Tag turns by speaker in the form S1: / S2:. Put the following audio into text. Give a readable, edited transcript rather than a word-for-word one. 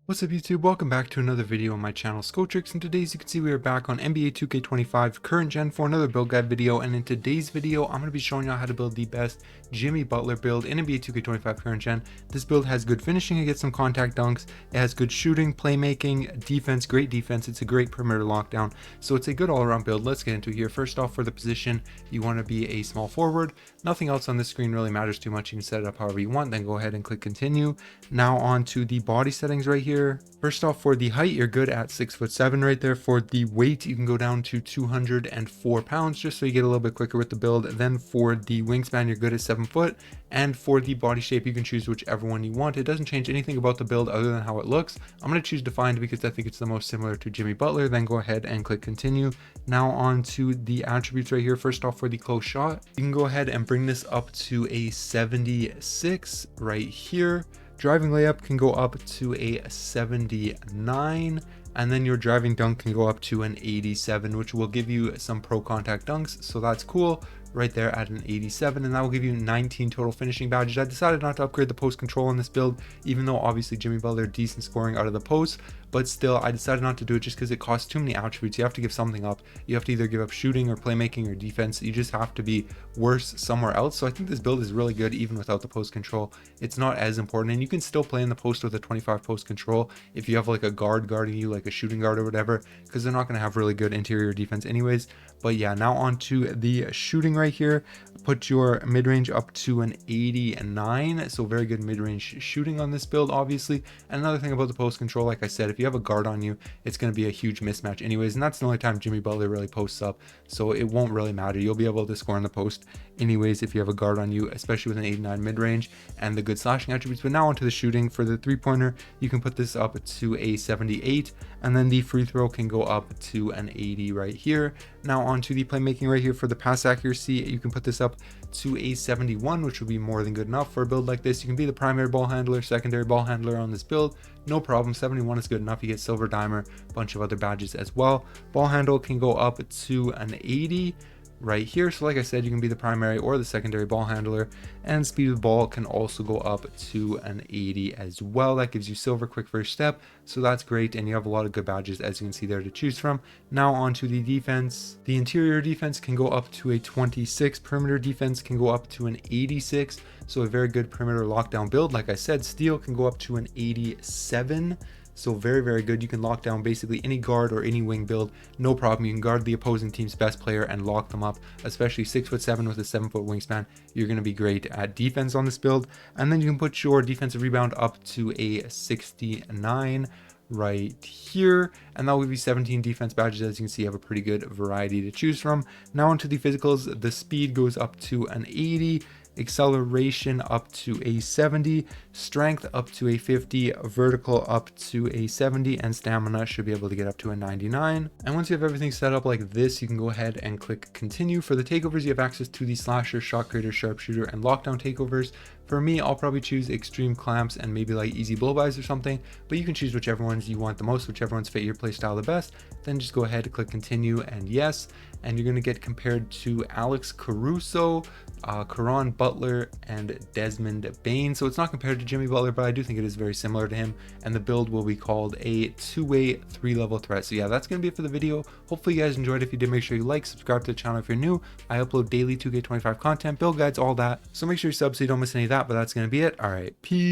S1: What's up YouTube? Welcome back to another video on my channel Skotrix, and today as you can see we are back on NBA 2K25 current gen for another build guide video. And in today's video I'm going to be showing you how to build the best Jimmy Butler build in NBA 2K25 current gen. This build has good finishing, it gets some contact dunks, it has good shooting, playmaking, defense, great defense, it's a great perimeter lockdown, so it's a good all-around build. Let's get into it here. First off, for the position, you want to be a small forward. Nothing else on this screen really matters too much. You can set it up however you want, then go ahead and click continue. Now on to the body settings right here. First off, for the height, you're good at 6'7" right there. For the weight, you can go down to 204 pounds just so you get a little bit quicker with the build. Then for the wingspan, you're good at 7 foot. And for the body shape, you can choose whichever one you want. It doesn't change anything about the build other than how it looks. I'm going to choose defined because I think it's the most similar to Jimmy Butler. Then go ahead and click continue. Now on to the attributes right here. First off, for the close shot, you can go ahead and bring this up to a 76 right here. Driving layup can go up to a 79, and then your driving dunk can go up to an 87, which will give you some pro contact dunks, so that's cool right there at an 87, and that will give you 19 total finishing badges. I decided not to upgrade the post control on this build, even though obviously Jimmy Butler decent scoring out of the post, but still I decided not to do it just because it costs too many attributes. You have to give something up. You have to either give up shooting or playmaking or defense. You just have to be worse somewhere else. So I think this build is really good even without the post control. It's not as important, and you can still play in the post with a 25 post control if you have like a guard guarding you, like a shooting guard or whatever, because they're not going to have really good interior defense anyways. But yeah, now on to the shooting right here. Put your mid-range up to an 89, so very good mid-range shooting on this build obviously. And another thing about the post control, like I said, if you have a guard on you, it's going to be a huge mismatch anyways, and that's the only time Jimmy Butler really posts up, so it won't really matter. You'll be able to score in the post anyways if you have a guard on you, especially with an 89 mid-range and the good slashing attributes. But now onto the shooting. For the three-pointer, you can put this up to a 78, and then the free throw can go up to an 80 right here. Now onto the playmaking right here. For the pass accuracy, you can put this up to a 71, which would be more than good enough for a build like this. You can be the primary ball handler, secondary ball handler on this build, no problem. 71 is good enough. You get silver dimer, a bunch of other badges as well. Ball handle can go up to an 80 right here, so like I said, you can be the primary or the secondary ball handler, and speed of the ball can also go up to an 80 as well. That gives you silver quick first step, so that's great, and you have a lot of good badges as you can see there to choose from. Now onto the defense. The interior defense can go up to a 26, perimeter defense can go up to an 86, so a very good perimeter lockdown build. Like I said, steal can go up to an 87, so very good. You can lock down basically any guard or any wing build, no problem. You can guard the opposing team's best player and lock them up, especially 6'7" with a 7-foot wingspan. You're going to be great at defense on this build. And then you can put your defensive rebound up to a 69 right here, and that will give you 17 defense badges. As you can see, you have a pretty good variety to choose from. Now into the physicals, the speed goes up to an 80, acceleration up to a 70, strength up to a 50, vertical up to a 70, and stamina should be able to get up to a 99. And once you have everything set up like this, you can go ahead and click continue. For the takeovers, you have access to the slasher, shot creator, sharpshooter, and lockdown takeovers. For me, I'll probably choose extreme clamps and maybe like easy blow-bys or something, but you can choose whichever ones you want the most, whichever ones fit your playstyle the best. Then just go ahead and click continue and yes, and you're going to get compared to Alex Caruso, Caron Butler, and Desmond Bane. So it's not compared to Jimmy Butler, but I do think it is very similar to him, and the build will be called a two-way 3-level threat. So yeah, that's going to be it for the video. Hopefully you guys enjoyed. If you did, make sure you like, subscribe to the channel if you're new. I upload daily 2K25 content, build guides, all that, so make sure you sub so you don't miss any of that. But that's going to be it. All right, peace.